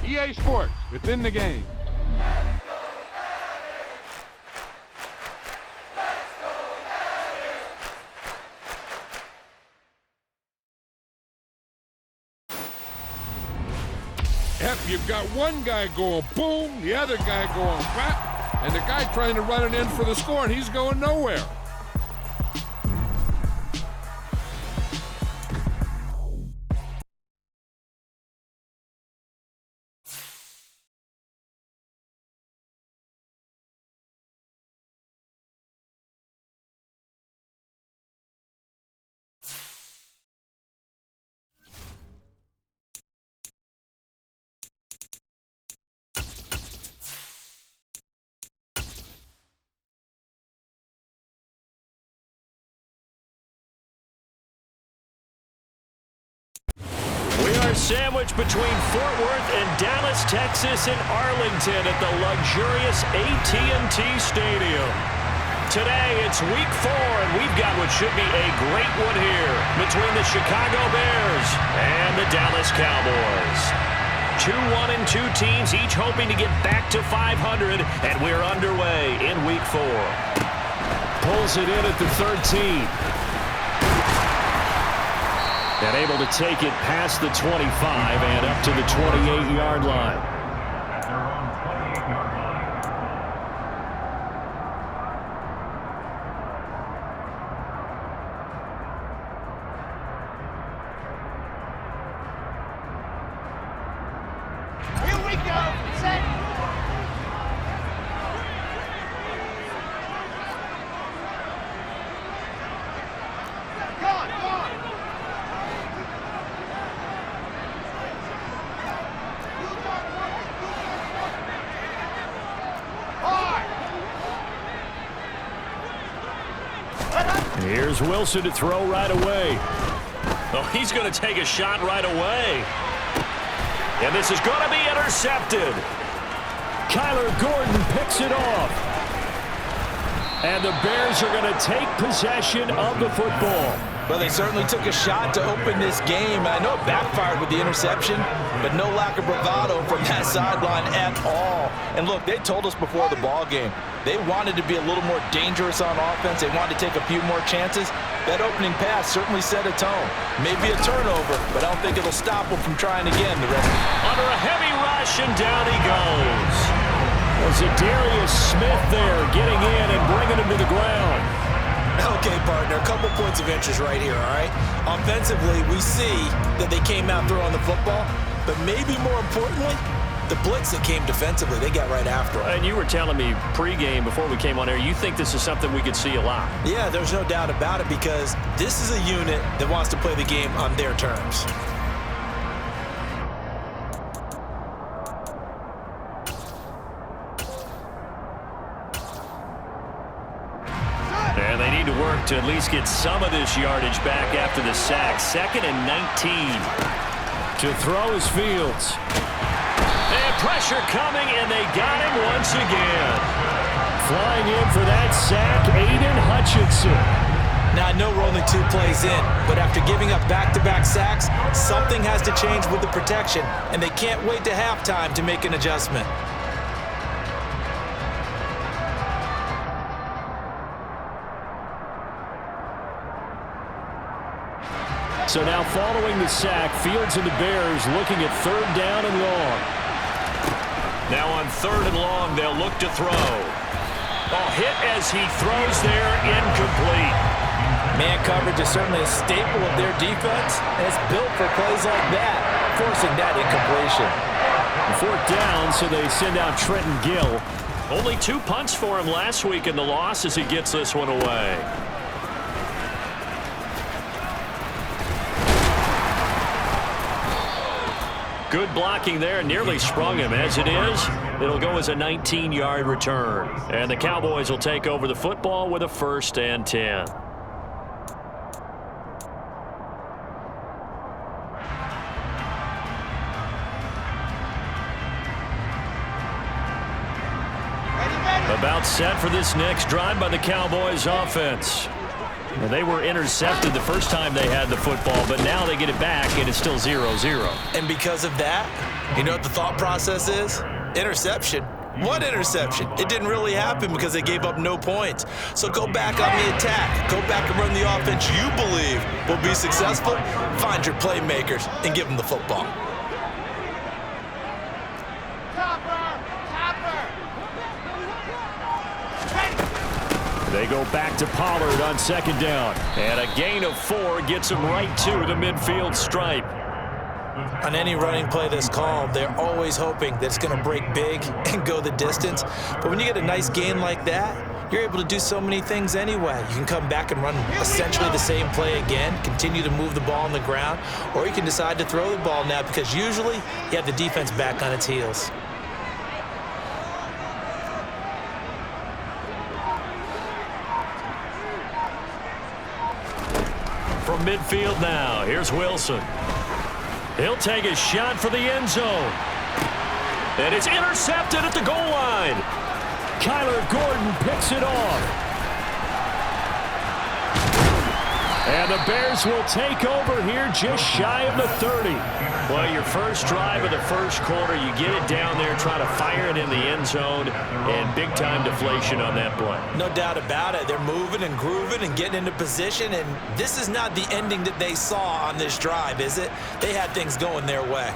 EA Sports, within the game. You've got one guy going boom, the other guy going whap, and the guy trying to run it in for the score, and he's going nowhere. Sandwiched between Fort Worth and Dallas, Texas, and Arlington at the luxurious AT&T Stadium. Today, it's week 4, and we've got what should be a great one here between the Chicago Bears and the Dallas Cowboys. 2-1-2 teams, each hoping to get back to 500, and we're underway in week 4. Pulls it in at the 13. And able to take it past the 25 and up to the 28-yard line. Here we go. Set. Here's Wilson to throw right away. Oh, he's going to take a shot right away. And this is going to be intercepted. Kyler Gordon picks it off. And the Bears are going to take possession of the football. Well, they certainly took a shot to open this game. I know it backfired with the interception, but no lack of bravado from that sideline at all. And look, they told us before the ball game, they wanted to be a little more dangerous on offense. They wanted to take a few more chances. That opening pass certainly set a tone. Maybe a turnover, but I don't think it'll stop them from trying again the rest. Under a heavy rush, and down he goes. Was it Darius Smith there getting in and bringing him to the ground? Okay, partner, a couple points of interest right here, all right? Offensively, we see that they came out throwing the football, but maybe more importantly, the blitz that came defensively, they got right after it. And you were telling me pregame before we came on air, you think this is something we could see a lot. Yeah, there's no doubt about it because this is a unit that wants to play the game on their terms. And they need to work to at least get some of this yardage back after the sack. 2nd and 19. To throw is Fields. And pressure coming, and they got him once again. Flying in for that sack, Aiden Hutchinson. Now, I know we're only 2 plays in, but after giving up back-to-back sacks, something has to change with the protection, and they can't wait to halftime to make an adjustment. So now following the sack, Fields and the Bears looking at 3rd down and long. Now on 3rd and long, they'll look to throw. Oh, hit as he throws there, incomplete. Man coverage is certainly a staple of their defense, and it's built for plays like that, forcing that incompletion. 4th down, so they send out Trenton Gill. Only 2 punts for him last week in the loss as he gets this one away. Good blocking there, nearly sprung him. As it is, it'll go as a 19-yard return. And the Cowboys will take over the football with a 1st and 10. About set for this next drive by the Cowboys offense. Well, they were intercepted the first time they had the football, but now they get it back, and it's still 0-0. And because of that, you know what the thought process is? Interception. What interception? It didn't really happen because they gave up no points. So go back on the attack. Go back and run the offense you believe will be successful. Find your playmakers and give them the football. They go back to Pollard on second down. And a gain of 4 gets him right to the midfield stripe. On any running play that's called, they're always hoping that it's going to break big and go the distance. But when you get a nice gain like that, you're able to do so many things anyway. You can come back and run essentially the same play again, continue to move the ball on the ground, or you can decide to throw the ball now because usually you have the defense back on its heels. From midfield now, here's Wilson. He'll take a shot for the end zone. And it's intercepted at the goal line. Kyler Gordon picks it off. And the Bears will take over here just shy of the 30. Well, your first drive of the first quarter, you get it down there, try to fire it in the end zone, and big-time deflation on that play. No doubt about it. They're moving and grooving and getting into position, and this is not the ending that they saw on this drive, is it? They had things going their way.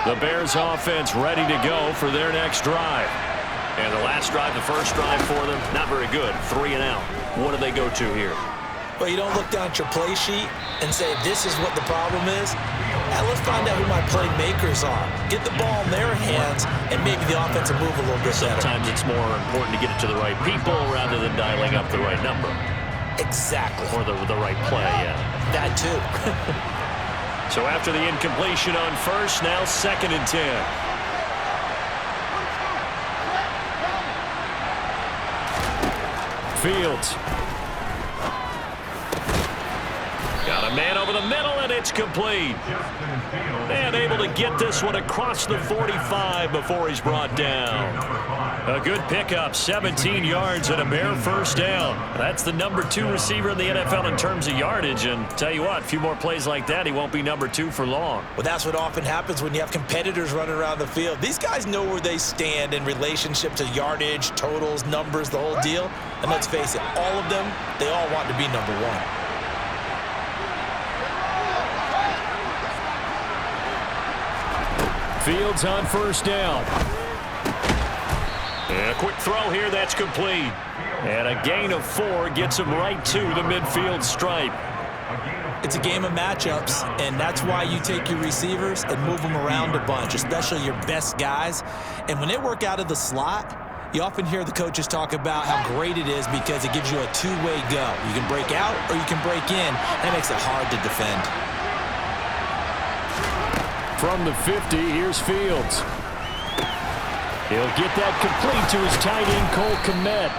The Bears offense ready to go for their next drive. And the last drive, the first drive for them, not very good. 3 and out. What do they go to here? Well, you don't look down at your play sheet and say, this is what the problem is. Now, let's find out who my playmakers are. Get the ball in their hands, and maybe the offense will move a little bit better. Sometimes it's more important to get it to the right people rather than dialing up the right number. Exactly. Or the right play, yeah. That too. So after the incompletion on first, now 2nd and 10. Fields. Got a man over the middle, and it's complete. And able to get this one across the 45 before he's brought down. A good pickup, 17 yards and a bare first down. That's the number 2 receiver in the NFL in terms of yardage. And tell you what, a few more plays like that, he won't be number 2 for long. Well, that's what often happens when you have competitors running around the field. These guys know where they stand in relationship to yardage, totals, numbers, the whole deal. And let's face it, all of them, they all want to be number 1. Fields on first down. And a quick throw here, that's complete. And a gain of 4 gets him right to the midfield stripe. It's a game of matchups, and that's why you take your receivers and move them around a bunch, especially your best guys. And when they work out of the slot, you often hear the coaches talk about how great it is because it gives you a two-way go. You can break out or you can break in. That makes it hard to defend. From the 50, here's Fields. He'll get that complete to his tight end, Cole Kmet.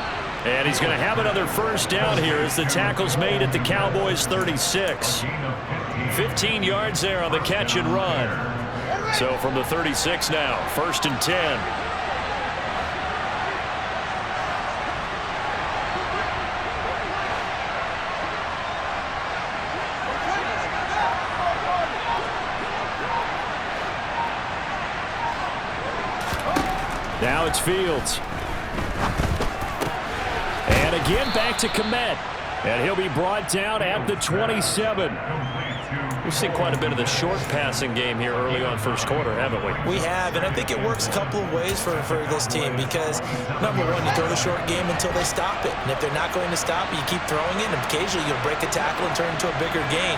And he's going to have another first down here as the tackle's made at the Cowboys' 36. 15 yards there on the catch and run. So from the 36 now, 1st and 10. Now it's Fields. And again back to Kmet. And he'll be brought down at the 27. We've seen quite a bit of the short passing game here early on first quarter, haven't we? We have, and I think it works a couple of ways for this team because, number one, you throw the short game until they stop it. And if they're not going to stop it, you keep throwing it, and occasionally you'll break a tackle and turn into a bigger gain.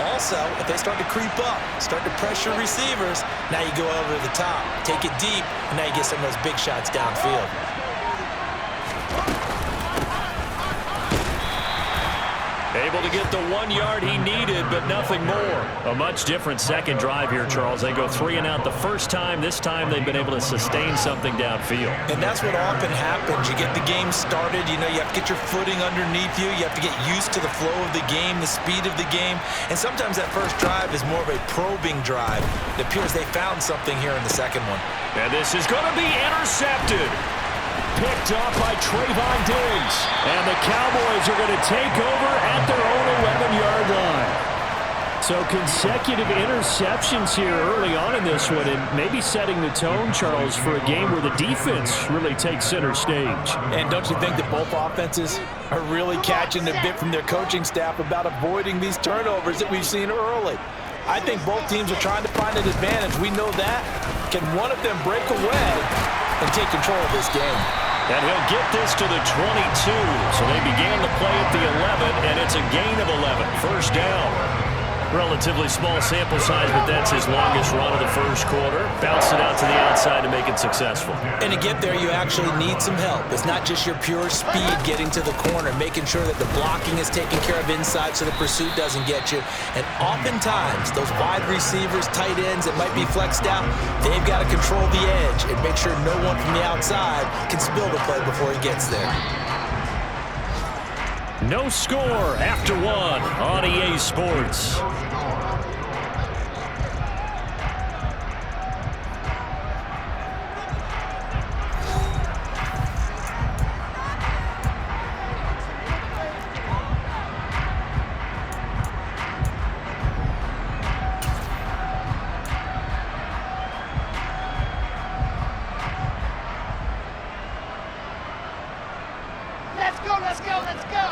Also, if they start to creep up, start to pressure receivers, now you go over to the top, take it deep, and now you get some of those big shots downfield. Able to get the 1 yard he needed, but nothing more. A much different second drive here, Charles. They go 3 and out the first time. This time they've been able to sustain something downfield. And that's what often happens. You get the game started. You know, you have to get your footing underneath you. You have to get used to the flow of the game, the speed of the game. And sometimes that first drive is more of a probing drive. It appears they found something here in the second one. And this is going to be intercepted. picked off by Trayvon Diggs. And the Cowboys are going to take over at their own 11-yard line. So consecutive interceptions here early on in this one, and maybe setting the tone, Charles, for a game where the defense really takes center stage. And don't you think that both offenses are really catching a bit from their coaching staff about avoiding these turnovers that we've seen early? I think both teams are trying to find an advantage. We know that. Can one of them break away and take control of this game? And he'll get this to the 22. So they began the play at the 11, and it's a gain of 11. First down. Relatively small sample size, but that's his longest run of the first quarter. Bounced it out to the outside to make it successful. And to get there, you actually need some help. It's not just your pure speed getting to the corner, making sure that the blocking is taken care of inside so the pursuit doesn't get you. And oftentimes, those wide receivers, tight ends that might be flexed out, they've got to control the edge and make sure no one from the outside can spill the play before he gets there. No score after one on EA Sports. Let's go!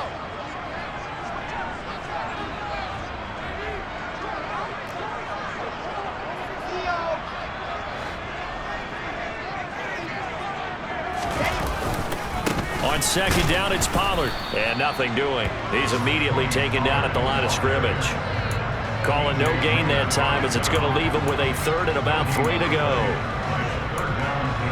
On second down, it's Pollard. And nothing doing. He's immediately taken down at the line of scrimmage. Calling no gain that time as it's going to leave him with a third and about 3 to go.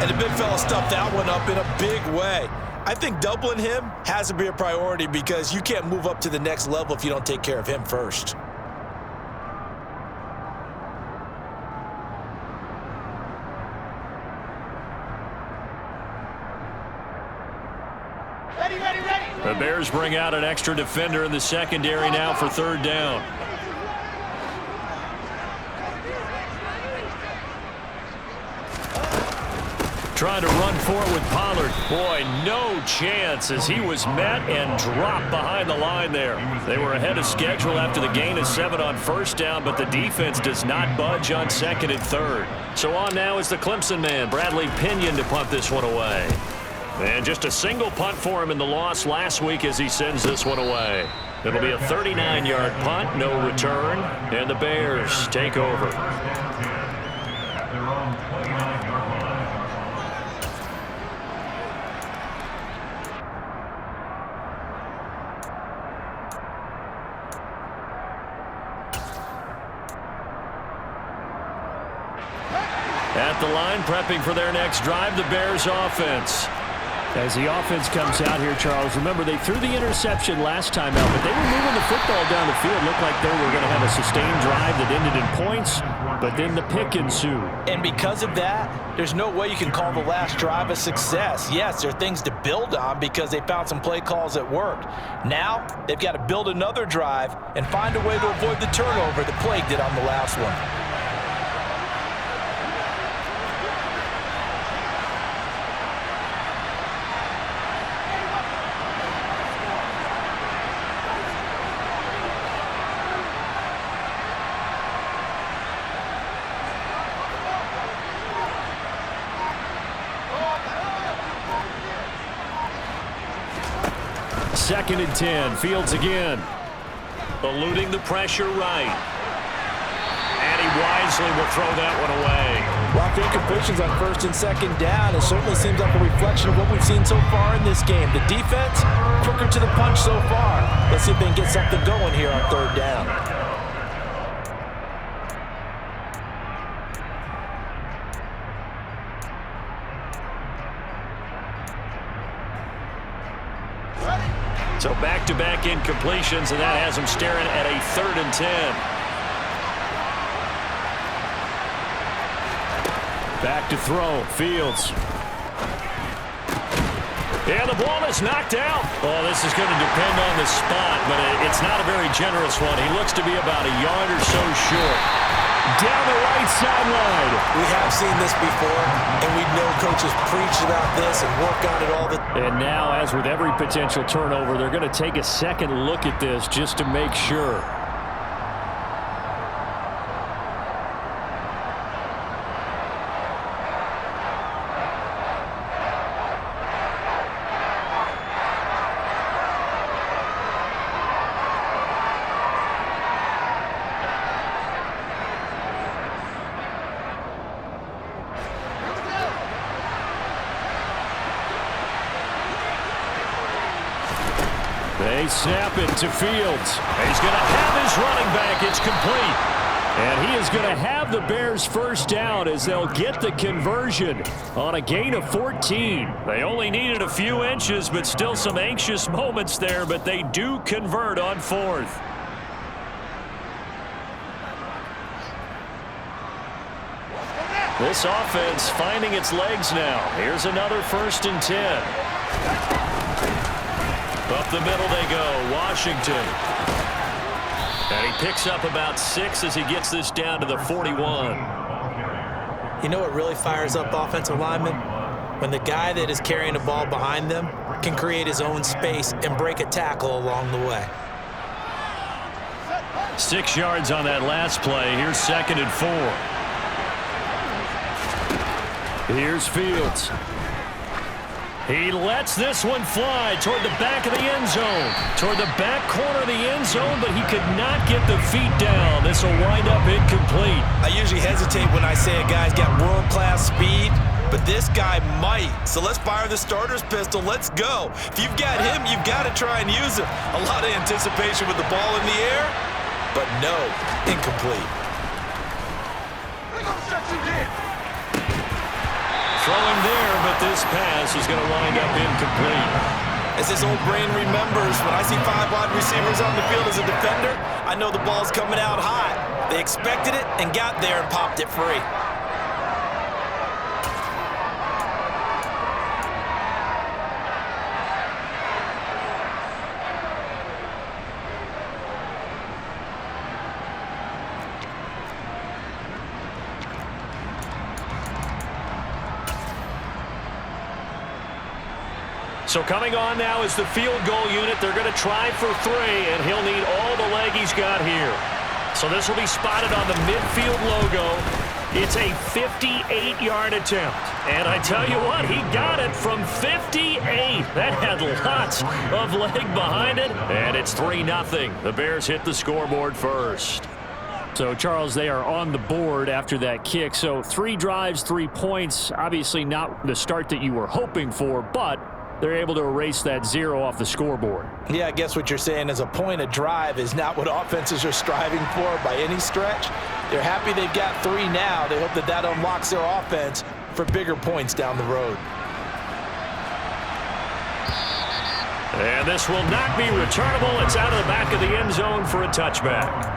And the big fella stuffed that one up in a big way. I think doubling him has to be a priority because you can't move up to the next level if you don't take care of him first. Ready. The Bears bring out an extra defender in the secondary now for third down. Trying to run for it with Pollard. Boy, no chance as he was met and dropped behind the line there. They were ahead of schedule after the gain of 7 on first down, but the defense does not budge on second and third. So on now is the Clemson man, Bradley Pinion, to punt this one away. And just a single punt for him in the loss last week as he sends this one away. It'll be a 39-yard punt, no return, and the Bears take over. At the line, prepping for their next drive, the Bears offense. As the offense comes out here, Charles, remember they threw the interception last time out, but they were moving the football down the field. Looked like they were going to have a sustained drive that ended in points, but then the pick ensued. And because of that, there's no way you can call the last drive a success. Yes, there are things to build on because they found some play calls that worked. Now, they've got to build another drive and find a way to avoid the turnover that plagued it on the last one. Second and 10, Fields again. Eluding the pressure right. And he wisely will throw that one away. Blocked incompletions on first and second down. It certainly seems like a reflection of what we've seen so far in this game. The defense, quicker to the punch so far. Let's see if they can get something going here on third down. So back-to-back incompletions, and that has him staring at a 3rd and 10. Back to throw, Fields. And the ball is knocked out. Oh, this is going to depend on the spot, but it's not a very generous one. He looks to be about a yard or so short. down the right sideline. We have seen this before, and we know coaches preach about this and work on it all the time. And now, as with every potential turnover, they're going to take a second look at this just to make sure. They snap it to Fields. He's going to have his running back. It's complete. And he is going to have the Bears first down as they'll get the conversion on a gain of 14. They only needed a few inches, but still some anxious moments there, but they do convert on fourth. This offense finding its legs now. Here's another 1st and 10. Up the middle they go, Washington. And he picks up about 6 as he gets this down to the 41. You know what really fires up offensive linemen? When the guy that is carrying the ball behind them can create his own space and break a tackle along the way. 6 yards on that last play. Here's 2nd and 4. Here's Fields. He lets this one fly toward the back of the end zone. Toward the back corner of the end zone, but he could not get the feet down. This will wind up incomplete. I usually hesitate when I say a guy's got world-class speed, but this guy might. So let's fire the starter's pistol. Let's go. If you've got him, you've got to try and use him. A lot of anticipation with the ball in the air, but no, incomplete. Throwing there, but this pass is going to wind up incomplete. As his old brain remembers, when I see 5 wide receivers on the field as a defender, I know the ball's coming out hot. They expected it and got there and popped it free. So coming on now is the field goal unit. They're going to try for 3, and he'll need all the leg he's got here. So this will be spotted on the midfield logo. It's a 58-yard attempt. And I tell you what, he got it from 58. That had lots of leg behind it. And it's 3-0. The Bears hit the scoreboard first. So, Charles, they are on the board after that kick. So 3 drives, 3 points. Obviously not the start that you were hoping for, but they're able to erase that 0 off the scoreboard. Yeah, I guess what you're saying is a point of drive is not what offenses are striving for by any stretch. They're happy they've got 3 now. They hope that that unlocks their offense for bigger points down the road. And this will not be returnable. It's out of the back of the end zone for a touchback.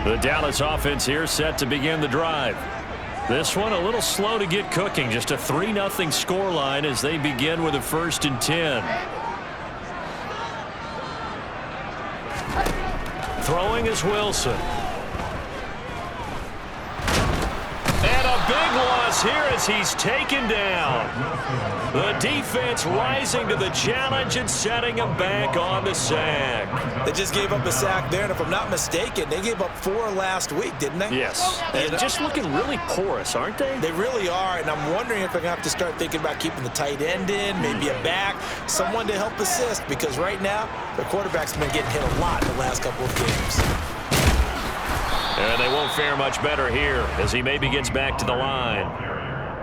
The Dallas offense here set to begin the drive. This one a little slow to get cooking. Just a 3-0 scoreline as they begin with a 1st and 10. Throwing is Wilson. And a big loss here as he's taken down. The defense rising to the challenge and setting him back on the sack. They just gave up a sack there, and if I'm not mistaken, they gave up 4 last week, didn't they? Yes. And just looking really porous, aren't they? They really are, and I'm wondering if they're going to have to start thinking about keeping the tight end in, maybe a back, someone to help assist, because right now, the quarterback's been getting hit a lot in the last couple of games. And they won't fare much better here as he maybe gets back to the line.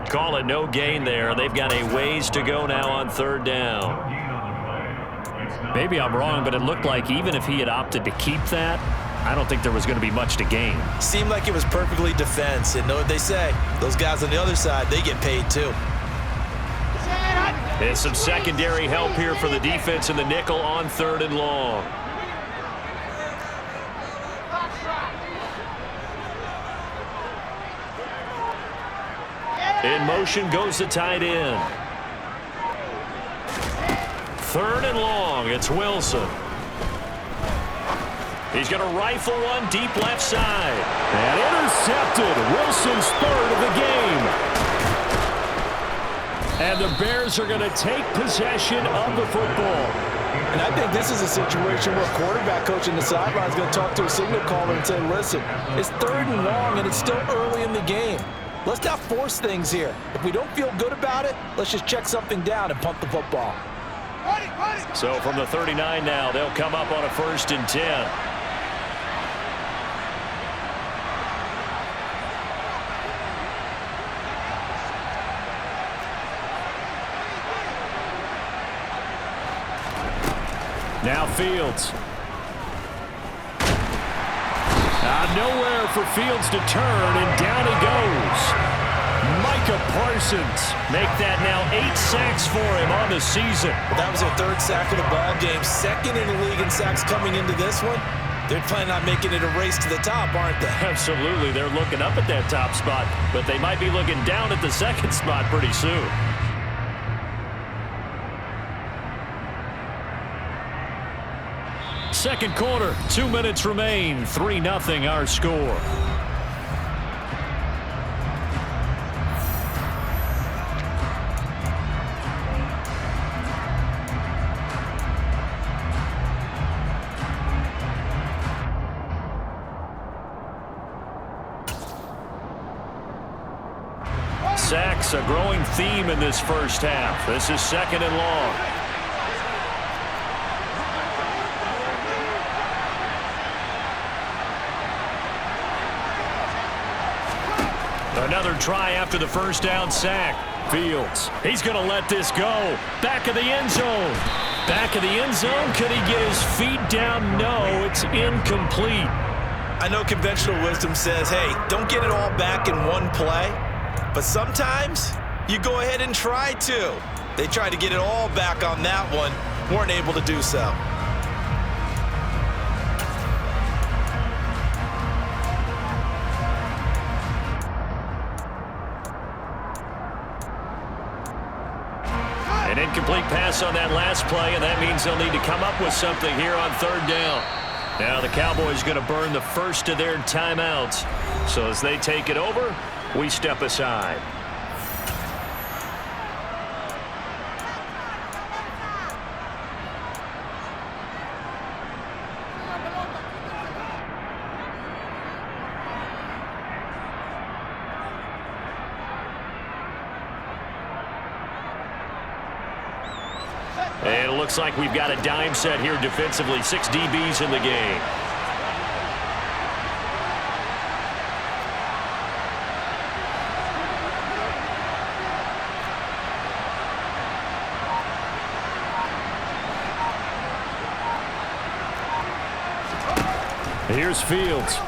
Call it no gain there. They've got a ways to go now on 3rd down. Maybe I'm wrong, but it looked like even if he had opted to keep that, I don't think there was going to be much to gain. Seemed like it was perfectly defense, and know what they say. Those guys on the other side, they get paid too. And some secondary help here for the defense in the nickel on 3rd and long. In motion goes the tight end. 3rd and long. It's Wilson. He's going to rifle one deep left side. And intercepted. Wilson's 3rd of the game. And the Bears are going to take possession of the football. And I think this is a situation where quarterback coach in the sideline is going to talk to a signal caller and say, listen, it's 3rd and long and it's still early in the game. Let's not force things here. If we don't feel good about it, let's just check something down and punt the football. So from the 39 now, they'll come up on a 1st and 10. Now Fields. Nowhere for Fields to turn, and down he goes. Micah Parsons make that now 8 sacks for him on the season. Well, that was their 3rd sack of the ball game. 2nd in the league in sacks coming into this one. They're planning on making it a race to the top, aren't they? Absolutely. They're looking up at that top spot, but they might be looking down at the 2nd spot pretty soon. Second quarter, 2 minutes remain. 3-0 our score. Sacks, a growing theme in this first half. This is 2nd and long. Another try after the first down sack. Fields. He's going to let this go. Back of the end zone. Back of the end zone. Could he get his feet down? No, it's incomplete. I know conventional wisdom says, hey, don't get it all back in one play. But sometimes you go ahead and try to. They tried to get it all back on that one. Weren't able to do so. An incomplete pass on that last play, and that means they'll need to come up with something here on 3rd down. Now the Cowboys going to burn the first of their timeouts. So as they take it over, we step aside. And it looks like we've got a dime set here defensively. 6 DBs in the game. Here's Fields.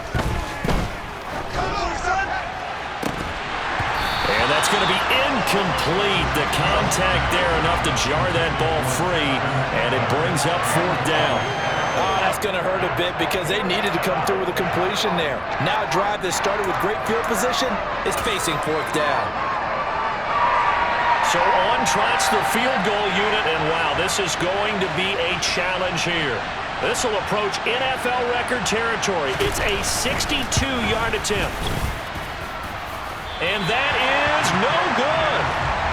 And that's going to be incomplete. The contact there enough to jar that ball free, and it brings up 4th down. Oh, that's going to hurt a bit because they needed to come through with a completion there. Now a drive that started with great field position is facing 4th down. So on trots the field goal unit, and wow, this is going to be a challenge here. This will approach NFL record territory. It's a 62-yard attempt. And that is no good.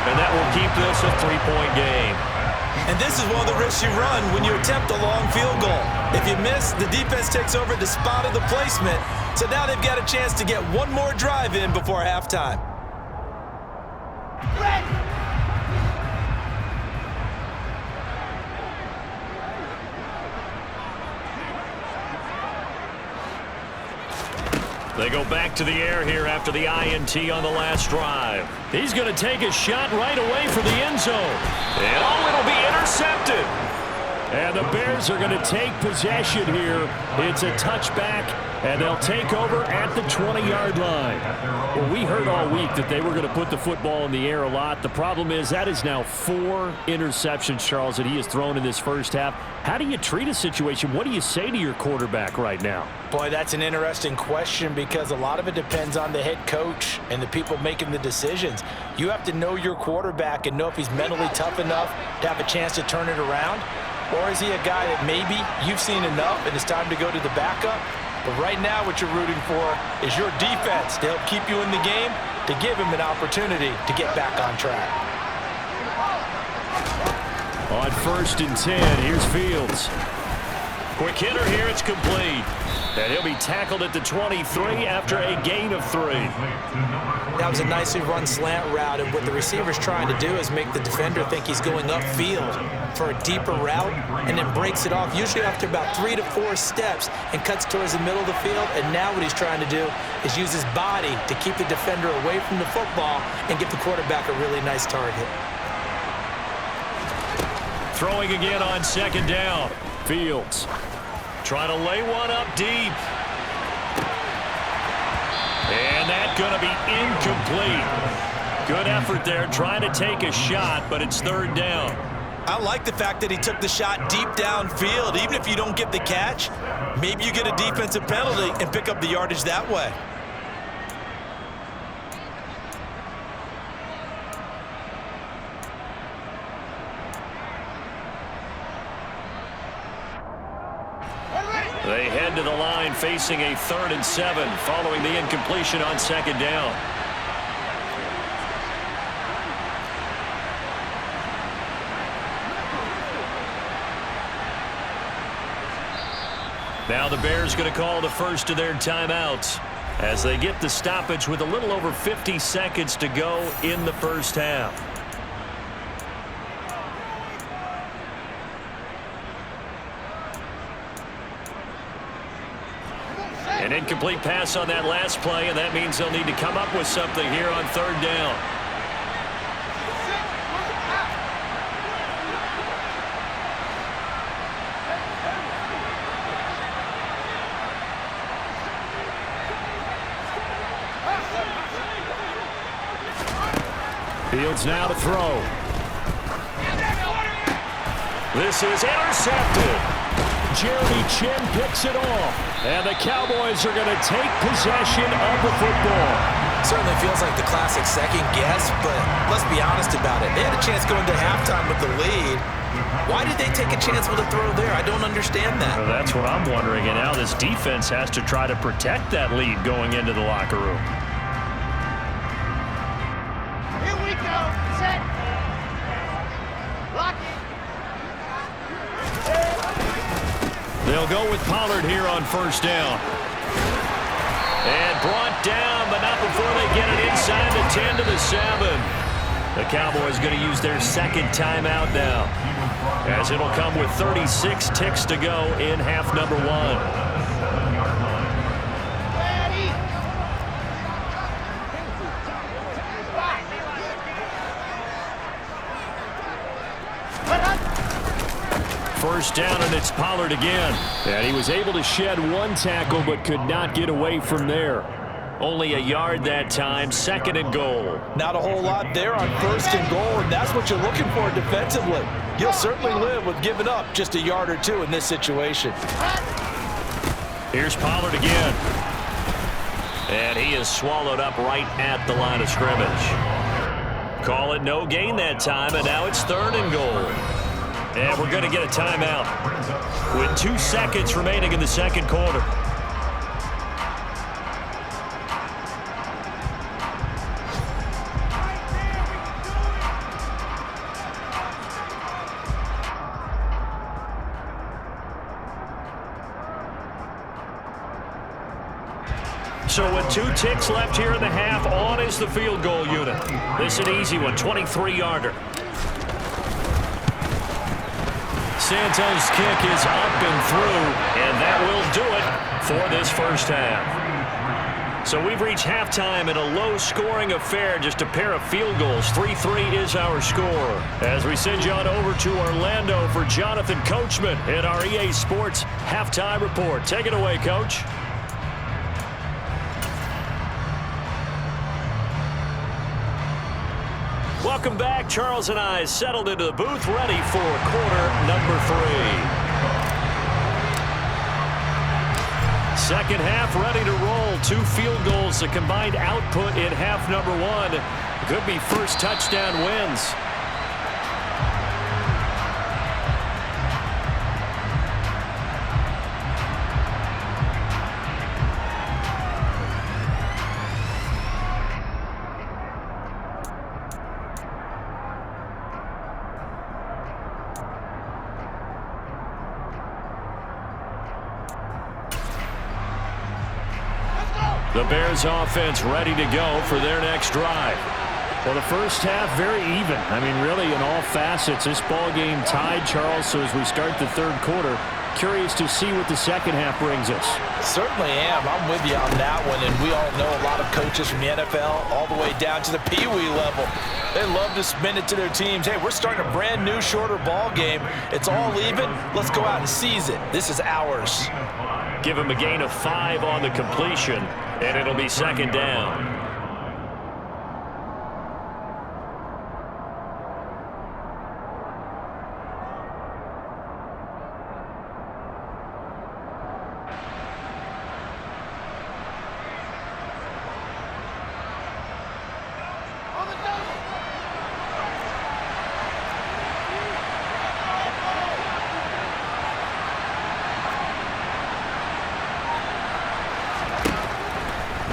And that will keep this a 3-point game. And this is one of the risks you run when you attempt a long field goal. If you miss, the defense takes over the spot of the placement. So now they've got a chance to get one more drive in before halftime. They go back to the air here after the INT on the last drive. He's going to take a shot right away for the end zone. And oh, it'll be intercepted. And the Bears are going to take possession here. It's a touchback And they'll take over at the 20-yard line. Well, we heard all week that they were going to put the football in the air a lot. The problem is that is now 4 interceptions, Charles, that he has thrown in this first half. How do you treat a situation? What do you say to your quarterback right now? Boy, that's an interesting question because a lot of it depends on the head coach and the people making the decisions. You have to know your quarterback and know if he's mentally tough enough to have a chance to turn it around. Or is he a guy that maybe you've seen enough and it's time to go to the backup? But right now what you're rooting for is your defense to help keep you in the game, to give him an opportunity to get back on track. On 1st and 10, here's Fields. Quick hitter here, it's complete. And he'll be tackled at the 23 after a gain of 3. That was a nicely run slant route, and what the receiver's trying to do is make the defender think he's going upfield for a deeper route and then breaks it off, usually after about 3 to 4 steps, and cuts towards the middle of the field. And now what he's trying to do is use his body to keep the defender away from the football and get the quarterback a really nice target. Throwing again on 2nd down. Fields trying to lay one up deep. And that's going to be incomplete. Good effort there trying to take a shot, but it's 3rd down. I like the fact that he took the shot deep downfield. Even if you don't get the catch, maybe you get a defensive penalty and pick up the yardage that way. They head to the line facing a 3rd and 7 following the incompletion on 2nd down. Now the Bears going to call the first of their timeouts as they get the stoppage with a little over 50 seconds to go in the first half. An incomplete pass on that last play, and that means they'll need to come up with something here on 3rd down. Fields now to throw. This is intercepted. Jeremy Chin picks it off. And the Cowboys are going to take possession of the football. Certainly feels like the classic second guess, but let's be honest about it. They had a chance going to halftime with the lead. Why did they take a chance with a throw there? I don't understand that. Well, that's what I'm wondering. And now this defense has to try to protect that lead going into the locker room. Here we go. Set. Lock it. They'll go with Pollard here on 1st down. And brought down, but not before they get it inside the 10 to the 7. The Cowboys going to use their 2nd timeout now, as it'll come with 36 ticks to go in half number 1. First down, and it's Pollard again. And he was able to shed 1 tackle, but could not get away from there. Only a yard that time, 2nd and goal. Not a whole lot there on 1st and goal, and that's what you're looking for defensively. You'll certainly live with giving up just a yard or 2 in this situation. Here's Pollard again. And he is swallowed up right at the line of scrimmage. Call it no gain that time, and now it's 3rd and goal. And we're going to get a timeout with 2 seconds remaining in the 2nd quarter. So with 2 ticks left here in the half, on is the field goal unit. This is an easy one, 23-yarder. Santos' kick is up and through, and that will do it for this first half. So we've reached halftime in a low-scoring affair, just a pair of field goals. 3-3 is our score. As we send you on over to Orlando for Jonathan Coachman in our EA Sports Halftime Report. Take it away, Coach. Welcome back. Charles and I settled into the booth, ready for quarter number 3. Second half ready to roll. 2 field goals, the combined output in half number 1. Could be first touchdown wins. The Bears offense ready to go for their next drive. Well, the first half very even. I mean, really in all facets, this ball game tied, Charles. So as we start the third quarter, curious to see what the second half brings us. Certainly am. I'm with you on that one. And we all know a lot of coaches from the NFL all the way down to the Pee Wee level. They love to spin it to their teams. Hey, we're starting a brand new, shorter ball game. It's all even. Let's go out and seize it. This is ours. Give him a gain of 5 on the completion, and it'll be second down.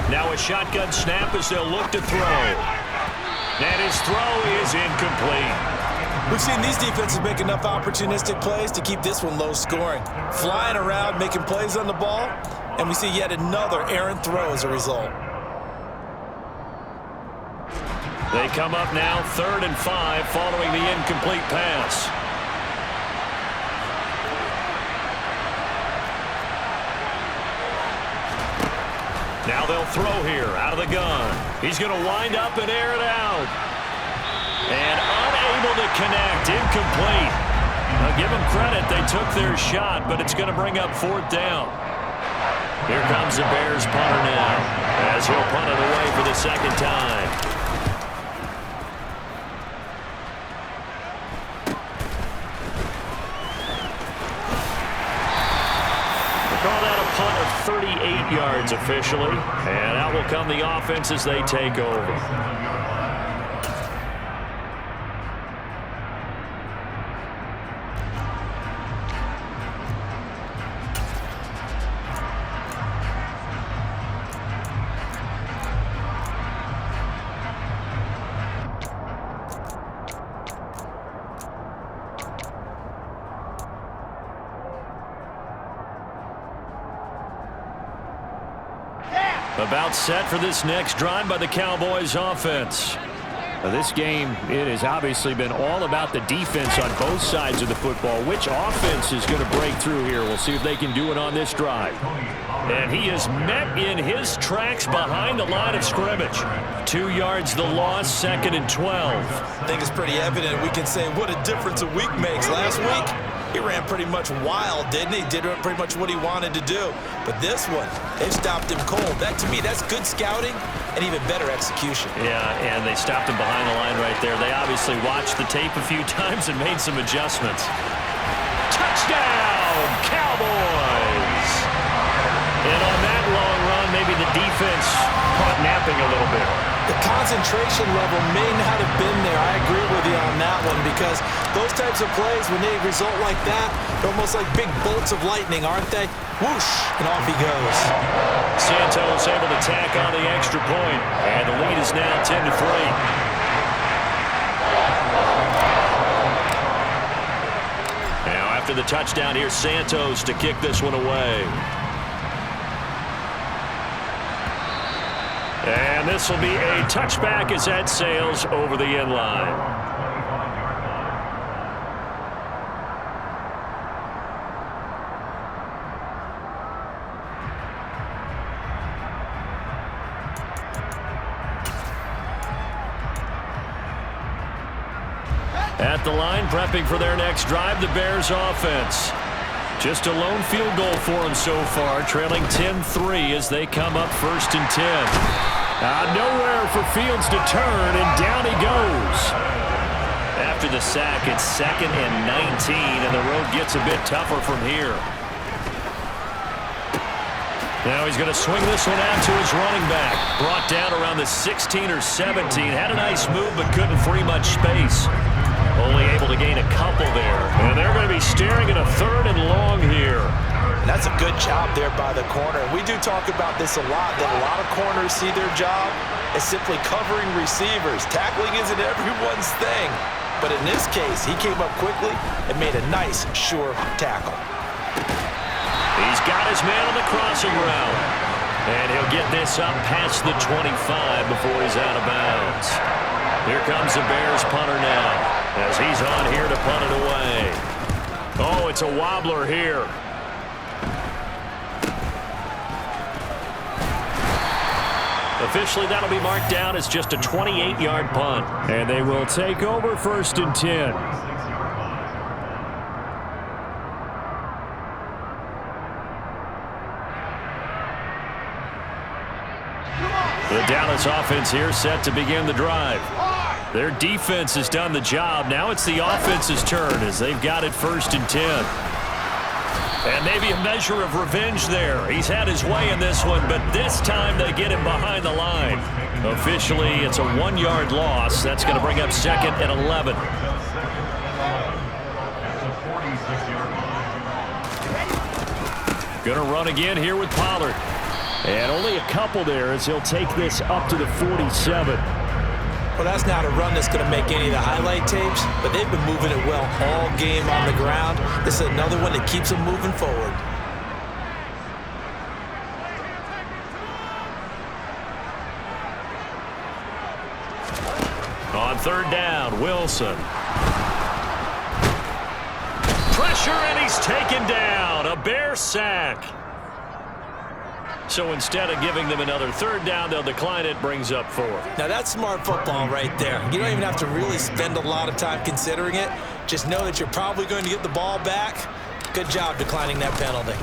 Now a shotgun snap as they'll look to throw. And his throw is incomplete. We've seen these defenses make enough opportunistic plays to keep this one low scoring. Flying around, making plays on the ball, and we see yet another errant throw as a result. They come up now 3rd and 5 following the incomplete pass. Now they'll throw here out of the gun. He's going to wind up and air it out. And unable to connect, incomplete. I'll give them credit, they took their shot, but it's going to bring up 4th down. Here comes the Bears punter now, as he'll punt it away for the second time. Call that a punt of 38 yards officially. And out will come the offense as they take over. About set for this next drive by the Cowboys offense. Now, this game, it has obviously been all about the defense on both sides of the football. Which offense is going to break through here? We'll see if they can do it on this drive. And he is met in his tracks behind the line of scrimmage. 2 yards the loss, 2nd and 12. I think it's pretty evident. We can say what a difference a week makes. Last week, he ran pretty much wild, didn't he? Did pretty much what he wanted to do. But this one, they've stopped him cold. That, to me, that's good scouting and even better execution. Yeah, and they stopped him behind the line right there. They obviously watched the tape a few times and made some adjustments. Touchdown, Cowboys! And on that long run, maybe the defense caught napping a little bit. The concentration level may not have been there. I agree with you on that one, because those types of plays, when they result like that, they're almost like big bolts of lightning, aren't they? Whoosh, and off he goes. Santos able to tack on the extra point, and the lead is now 10-3. Now after the touchdown, here's Santos to kick this one away. And this will be a touchback as that sails over the end line. At the line, prepping for their next drive, the Bears offense. Just a lone field goal for them so far, trailing 10-3 as they come up 1st and 10. Nowhere for Fields to turn, and down he goes. After the sack, it's 2nd and 19, and the road gets a bit tougher from here. Now he's going to swing this one out to his running back. Brought down around the 16 or 17. Had a nice move, but couldn't free much space. Only able to gain a couple there. And they're going to be staring at a 3rd and long here. And that's a good job there by the corner. We do talk about this a lot, that a lot of corners see their job as simply covering receivers. Tackling isn't everyone's thing. But in this case, he came up quickly and made a nice, sure tackle. He's got his man on the crossing route. And he'll get this up past the 25 before he's out of bounds. Here comes the Bears punter now, as he's on here to punt it away. Oh, it's a wobbler here. Officially, that'll be marked down as just a 28-yard punt. And they will take over 1st and 10. The Dallas offense here set to begin the drive. Their defense has done the job. Now it's the offense's turn as they've got it 1st and 10. And maybe a measure of revenge there. He's had his way in this one, but this time they get him behind the line. Officially, it's a 1-yard loss. That's going to bring up 2nd and 11. Going to run again here with Pollard. And only a couple there as he'll take this up to the 47. Well, that's not a run that's going to make any of the highlight tapes, but they've been moving it well all game on the ground. This is another one that keeps them moving forward. On 3rd down, Wilson. Pressure, and he's taken down. A Bear sack. So instead of giving them another 3rd down, they'll decline it, brings up 4th. Now that's smart football right there. You don't even have to really spend a lot of time considering it. Just know that you're probably going to get the ball back. Good job declining that penalty.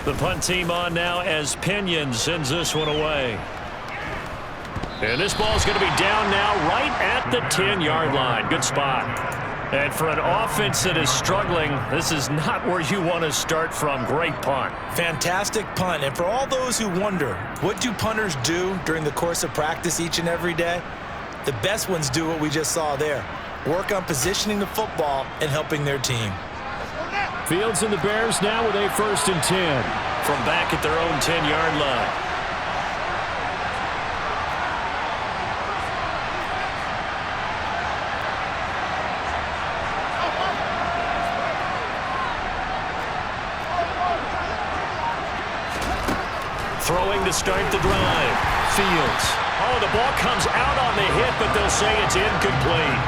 The punt team on now as Pinion sends this one away. And this ball's going to be down now right at the 10-yard line. Good spot. And for an offense that is struggling, this is not where you want to start from. Great punt. Fantastic punt. And for all those who wonder, what do punters do during the course of practice each and every day? The best ones do what we just saw there. Work on positioning the football and helping their team. Fields and the Bears now with a 1st and 10. From back at their own 10-yard line. Throwing to start the drive. Fields. Oh, the ball comes out on the hit, but they'll say it's incomplete.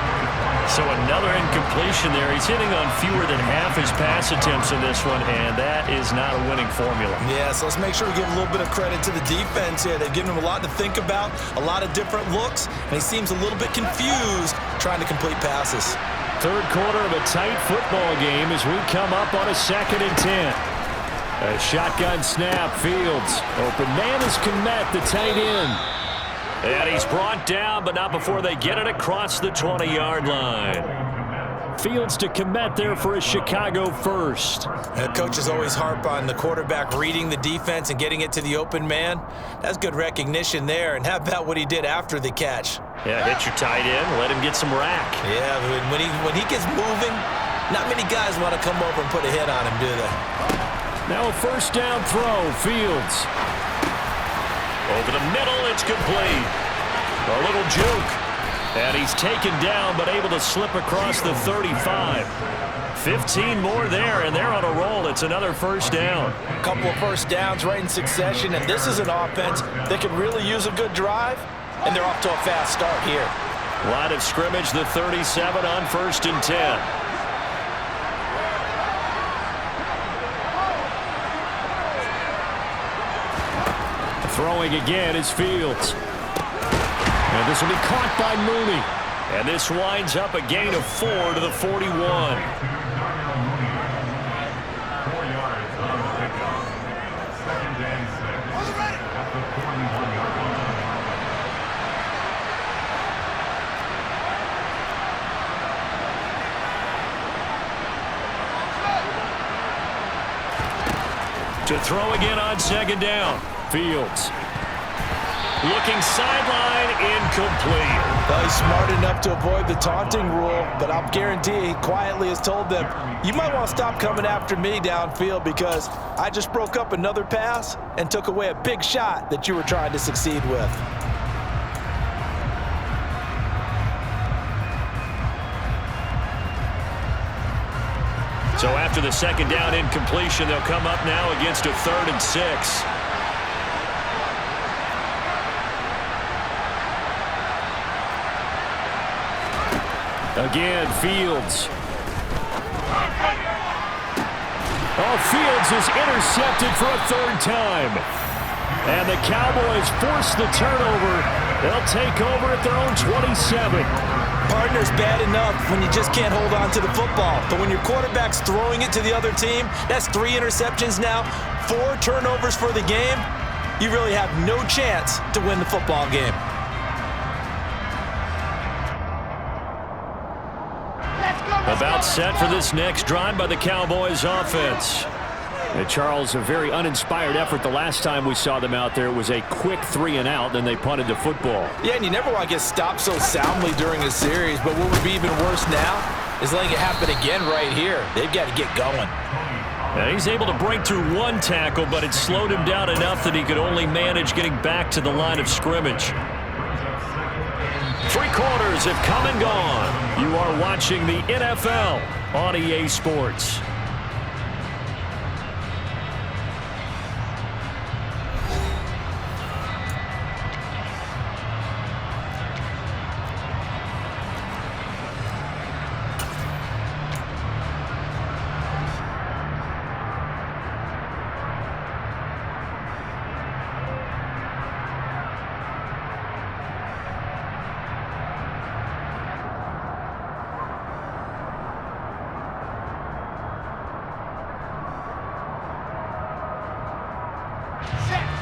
So another incompletion there. He's hitting on fewer than half his pass attempts in this one, and that is not a winning formula. Yeah, so let's make sure we give a little bit of credit to the defense here. They've given him a lot to think about, a lot of different looks, and he seems a little bit confused trying to complete passes. 3rd quarter of a tight football game as we come up on a 2nd and 10. A shotgun snap, Fields. Open man is Kmet, the tight end. And he's brought down, but not before they get it across the 20-yard line. Fields to Kmet there for a Chicago first. Coaches always harp on the quarterback reading the defense and getting it to the open man. That's good recognition there. And how about what he did after the catch? Yeah, hit your tight end, let him get some rack. Yeah, when he gets moving, not many guys want to come over and put a hit on him, do they? Now a 1st down throw, Fields. Over the middle, it's complete. A little juke. And he's taken down, but able to slip across the 35. 15 more there, and they're on a roll. It's another 1st down. A couple of 1st downs right in succession, and this is an offense that could really use a good drive, and they're off to a fast start here. Line of scrimmage, the 37 on 1st and 10. Throwing again is Fields. And this will be caught by Mooney. And this winds up a gain of 4 to the 41. 4 yards on the pickup. 2nd and 6 at the 41-yard line. To throw again on second down. Fields. Looking sideline, incomplete. Well, he's smart enough to avoid the taunting rule, but I'll guarantee he quietly has told them, you might want to stop coming after me downfield because I just broke up another pass and took away a big shot that you were trying to succeed with. So after the second down incompletion, they'll come up now against a 3rd and 6. Again, Fields. Oh, Fields is intercepted for a 3rd time. And the Cowboys force the turnover. They'll take over at their own 27. Partner's bad enough when you just can't hold on to the football. But when your quarterback's throwing it to the other team, that's 3 interceptions now, 4 turnovers for the game. You really have no chance to win the football game. About set for this next drive by the Cowboys offense. And Charles, a very uninspired effort the last time we saw them out there. It was a quick 3-and-out, then they punted the football. Yeah, and you never want to get stopped so soundly during a series, but what would be even worse now is letting it happen again right here. They've got to get going. Now he's able to break through 1 tackle, but it slowed him down enough that he could only manage getting back to the line of scrimmage. 3 quarters have come and gone. You are watching the NFL on EA Sports.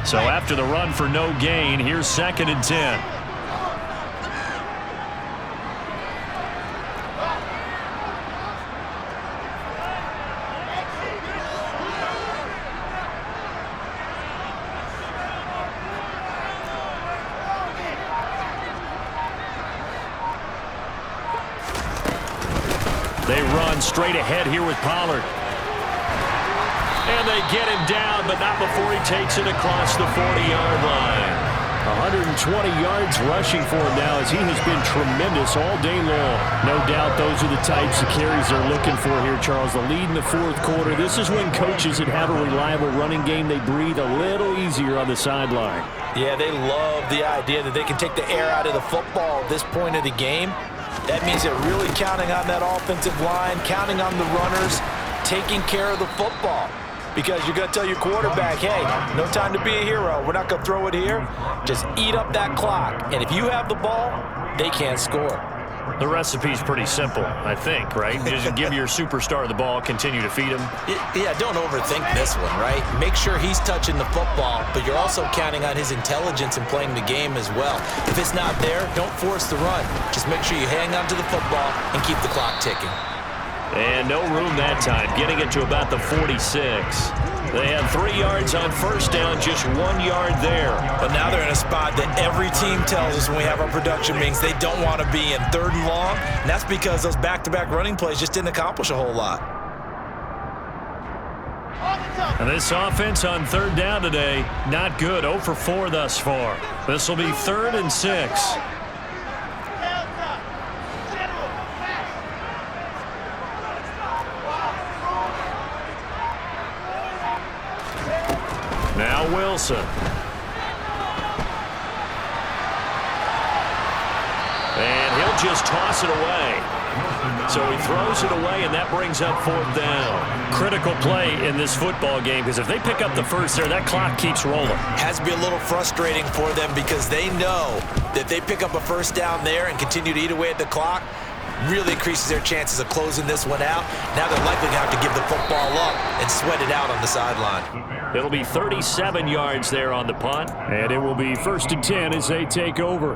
So after the run for no gain, here's 2nd and 10. They run straight ahead here with Pollard. And they get him down, but not before he takes it across the 40-yard line. 120 yards rushing for him now as he has been tremendous all day long. No doubt those are the types of carries they're looking for here, Charles. The lead in the 4th quarter. This is when coaches that have a reliable running game, they breathe a little easier on the sideline. Yeah, they love the idea that they can take the air out of the football at this point of the game. That means they're really counting on that offensive line, counting on the runners, taking care of the football. Because you're going to tell your quarterback, hey, no time to be a hero. We're not going to throw it here. Just eat up that clock. And if you have the ball, they can't score. The recipe's pretty simple, I think, right? Just give your superstar the ball, continue to feed him. Yeah, don't overthink this one, right? Make sure he's touching the football, but you're also counting on his intelligence in playing the game as well. If it's not there, don't force the run. Just make sure you hang on to the football and keep the clock ticking. And no room that time, getting it to about the 46. They had 3 yards on 1st down, just 1 yard there. But now they're in a spot that every team tells us when we have our production meetings they don't want to be in 3rd and long, and that's because those back-to-back running plays just didn't accomplish a whole lot. And this offense on 3rd down today, not good, 0 for 4 thus far. This will be 3rd and 6. Now Wilson. And he'll just toss it away. So he throws it away, and that brings up 4th down. Critical play in this football game, because if they pick up the first there, that clock keeps rolling. Has to be a little frustrating for them because they know that if they pick up a 1st down there and continue to eat away at the clock, really increases their chances of closing this one out. Now they're likely going to have to give the football up and sweat it out on the sideline. It'll be 37 yards there on the punt, and it will be 1st and 10 as they take over.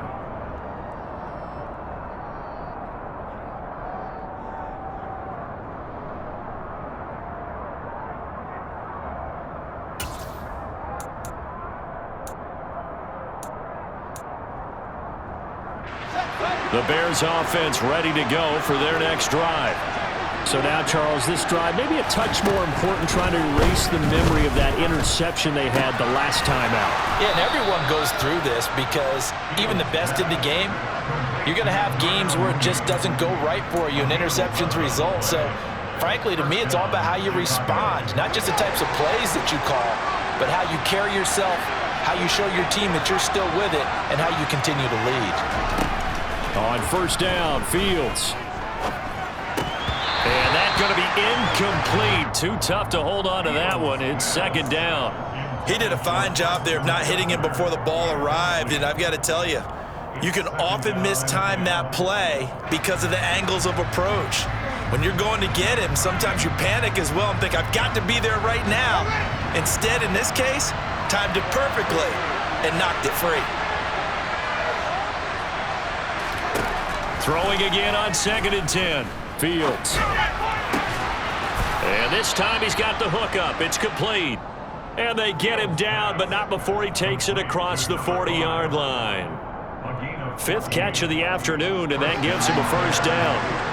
The Bears offense ready to go for their next drive. So now, Charles, this drive maybe a touch more important, trying to erase the memory of that interception they had the last time out. Yeah, and everyone goes through this because even the best in the game, you're going to have games where it just doesn't go right for you and interceptions result. So, frankly, to me, it's all about how you respond, not just the types of plays that you call, but how you carry yourself, how you show your team that you're still with it, and how you continue to lead. On first down, Fields. And that's going to be incomplete. Too tough to hold on to that one. It's second down. He did a fine job there of not hitting him before the ball arrived, and I've got to tell you, you can often mistime that play because of the angles of approach. When you're going to get him, sometimes you panic as well and think, I've got to be there right now. Instead, in this case, timed it perfectly and knocked it free. Throwing again on 2nd and 10. Fields. And this time he's got the hook up. It's complete. And they get him down, but not before he takes it across the 40-yard line. 5th catch of the afternoon, and that gives him a first down.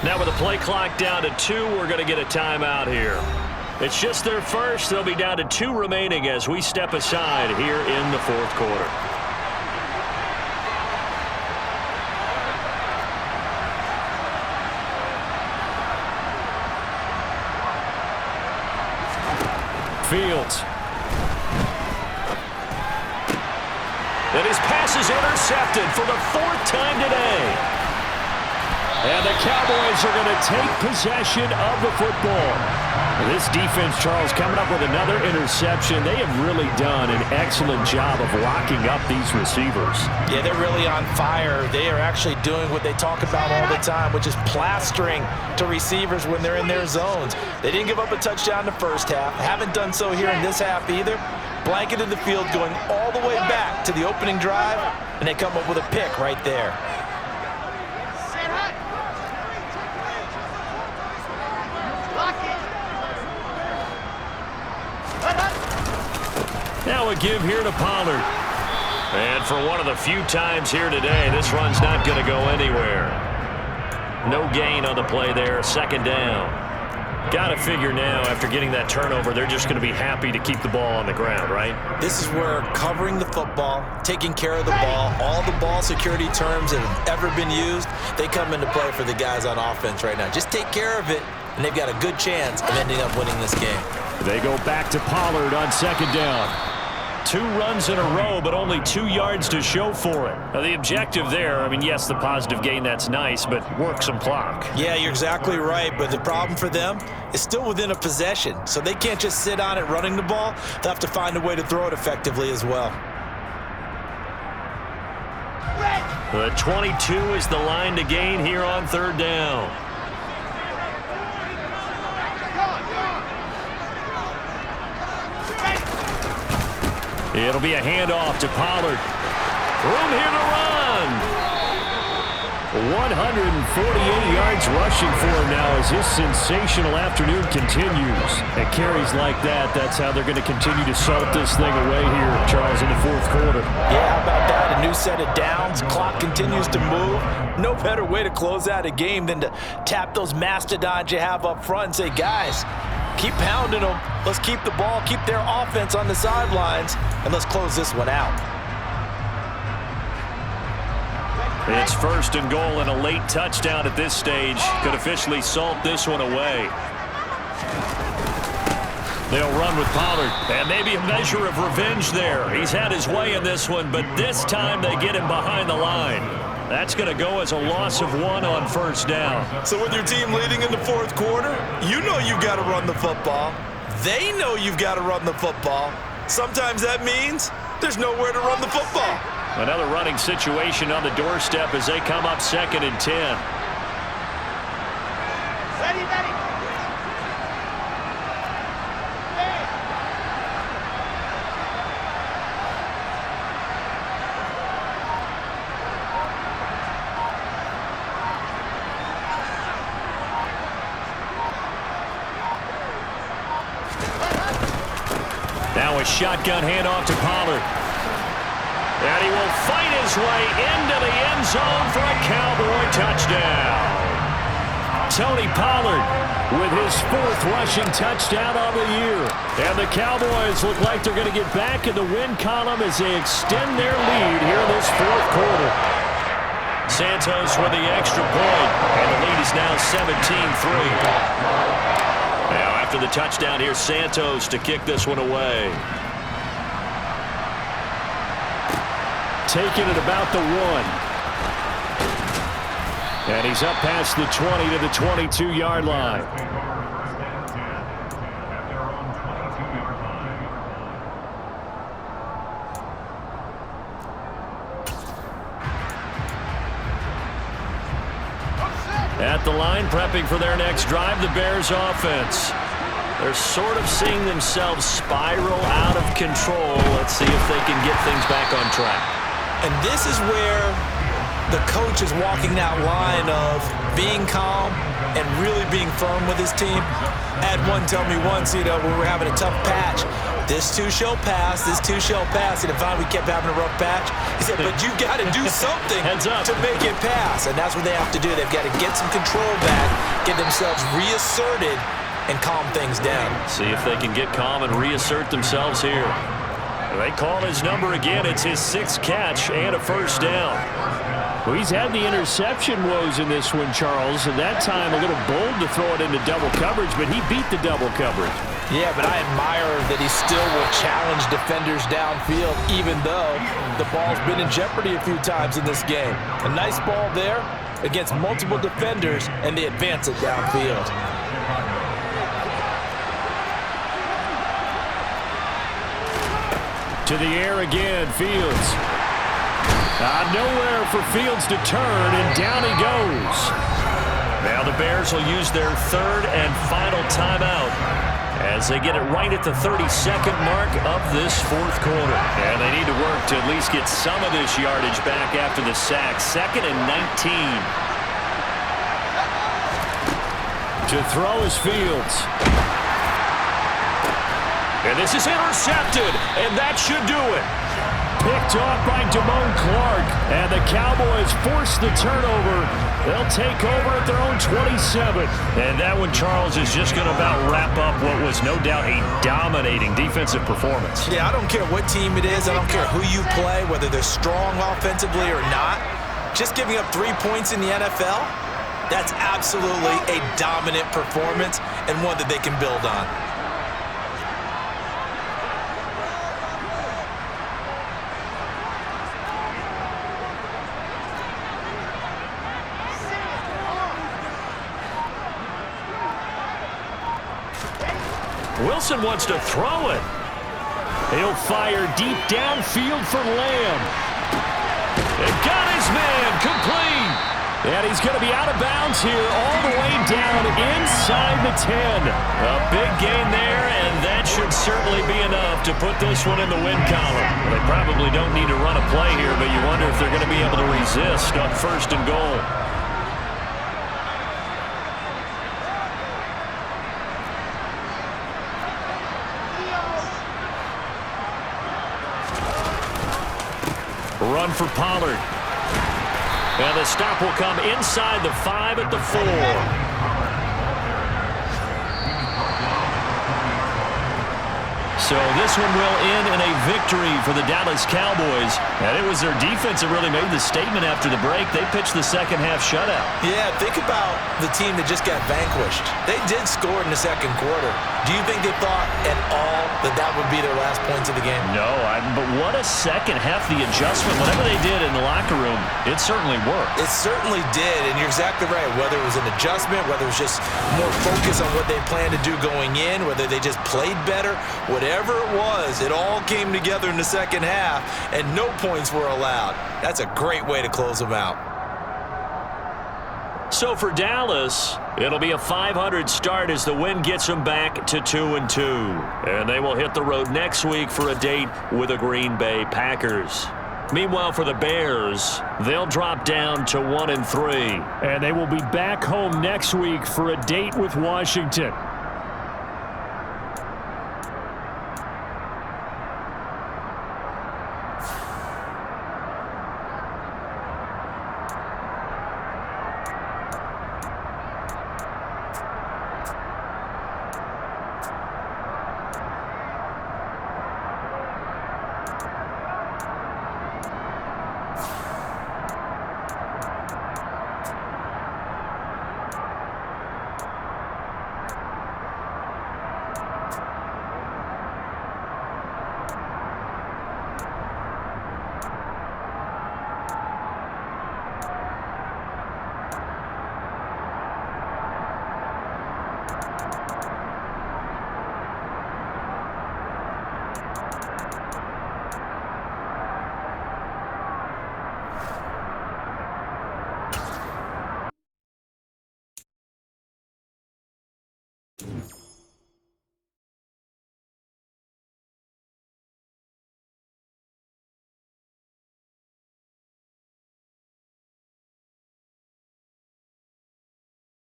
Now with the play clock down to 2, we're going to get a timeout here. It's just their first. They'll be down to 2 remaining as we step aside here in the 4th quarter. Fields. And his pass is intercepted for the 4th time today. And the Cowboys are going to take possession of the football. This defense, Charles, coming up with another interception. They have really done an excellent job of locking up these receivers. Yeah, they're really on fire. They are actually doing what they talk about all the time, which is plastering to receivers when they're in their zones. They didn't give up a touchdown in the first half. Haven't done so here in this half either. Blanketed the field going all the way back to the opening drive, and they come up with a pick right there. Now a give here to Pollard. And for one of the few times here today, this run's not going to go anywhere. No gain on the play there, 2nd down. Got to figure now, after getting that turnover, they're just going to be happy to keep the ball on the ground, right? This is where covering the football, taking care of the ball, all the ball security terms that have ever been used, they come into play for the guys on offense right now. Just take care of it, and they've got a good chance of ending up winning this game. They go back to Pollard on 2nd down. 2 runs in a row, but only 2 yards to show for it. Now, the objective there, I mean, yes, the positive gain, that's nice, but work some clock. Yeah, you're exactly right, but the problem for them is still within a possession, so they can't just sit on it running the ball. They'll have to find a way to throw it effectively as well. The 22 is the line to gain here on 3rd down. It'll be a handoff to Pollard. Room here to run. 148 yards rushing for him now as his sensational afternoon continues. At carries like that, that's how they're going to continue to salt this thing away here, Charles, in the 4th quarter. Yeah, how about that? A new set of downs. Clock continues to move. No better way to close out a game than to tap those mastodons you have up front and say, guys, keep pounding them. Let's keep the ball, keep their offense on the sidelines, and let's close this one out. It's 1st and goal and a late touchdown at this stage. Could officially salt this one away. They'll run with Pollard, and maybe a measure of revenge there. He's had his way in this one, but this time they get him behind the line. That's going to go as a loss of 1 on 1st down. So with your team leading in the 4th quarter, you know you've got to run the football. They know you've got to run the football. Sometimes that means there's nowhere to run the football. Another running situation on the doorstep as they come up 2nd and 10. Ready, ready. Now a shotgun handoff to Pollard. And he will fight his way into the end zone for a Cowboy touchdown. Tony Pollard with his 4th rushing touchdown of the year. And the Cowboys look like they're going to get back in the win column as they extend their lead here in this 4th quarter. Santos with the extra point, and the lead is now 17-3. Now after the touchdown, here's Santos to kick this one away. Taking it about the 1. And he's up past the 20 to the 22-yard line. At the line, prepping for their next drive, the Bears offense. They're sort of seeing themselves spiral out of control. Let's see if they can get things back on track. And this is where the coach is walking that line of being calm and really being firm with his team. I had one tell me once, when we were having a tough patch, this too shall pass, this too shall pass. And finally we kept having a rough patch. He said, but you got to do something to make it pass. And that's what they have to do. They've got to get some control back, get themselves reasserted, and calm things down. See if they can get calm and reassert themselves here. They call his number again. It's his 6th catch and a first down. Well, he's had the interception woes in this one, Charles, and that time a little bold to throw it into double coverage, but he beat the double coverage. Yeah, but I admire that he still will challenge defenders downfield, even though the ball's been in jeopardy a few times in this game. A nice ball there against multiple defenders, and they advance it downfield. To the air again, Fields. Nowhere for Fields to turn, and down he goes. Now the Bears will use their 3rd and final timeout as they get it right at the 32nd mark of this 4th quarter. And they need to work to at least get some of this yardage back after the sack. 2nd and 19. To throw is Fields. And this is intercepted, and that should do it. Picked off by Damone Clark, and the Cowboys force the turnover. They'll take over at their own 27. And that one, Charles, is just going to about wrap up what was no doubt a dominating defensive performance. Yeah, I don't care what team it is. I don't care who you play, whether they're strong offensively or not. Just giving up 3 points in the NFL, that's absolutely a dominant performance and one that they can build on. Wilson wants to throw it. He'll fire deep downfield for Lamb. And got his man complete. And he's going to be out of bounds here all the way down inside the 10. A big gain there, and that should certainly be enough to put this one in the win column. Well, they probably don't need to run a play here, but you wonder if they're going to be able to resist on 1st and goal. Run for Pollard. And the stop will come inside the 5 at the 4. So this one will end in a victory for the Dallas Cowboys. And it was their defense that really made the statement after the break. They pitched the second half shutout. Yeah, think about the team that just got vanquished. They did score in the 2nd quarter. Do you think they thought at all that that would be their last points of the game? No, but what a second half. The adjustment, whatever they did in the locker room, it certainly worked. It certainly did, and you're exactly right. Whether it was an adjustment, whether it was just more focus on what they planned to do going in, whether they just played better, whatever it was, it all came together in the second half, and no points were allowed. That's a great way to close them out. So for Dallas, it'll be a 500 start as the win gets them back to 2-2. And they will hit the road next week for a date with the Green Bay Packers. Meanwhile, for the Bears, they'll drop down to 1-3. And they will be back home next week for a date with Washington. it.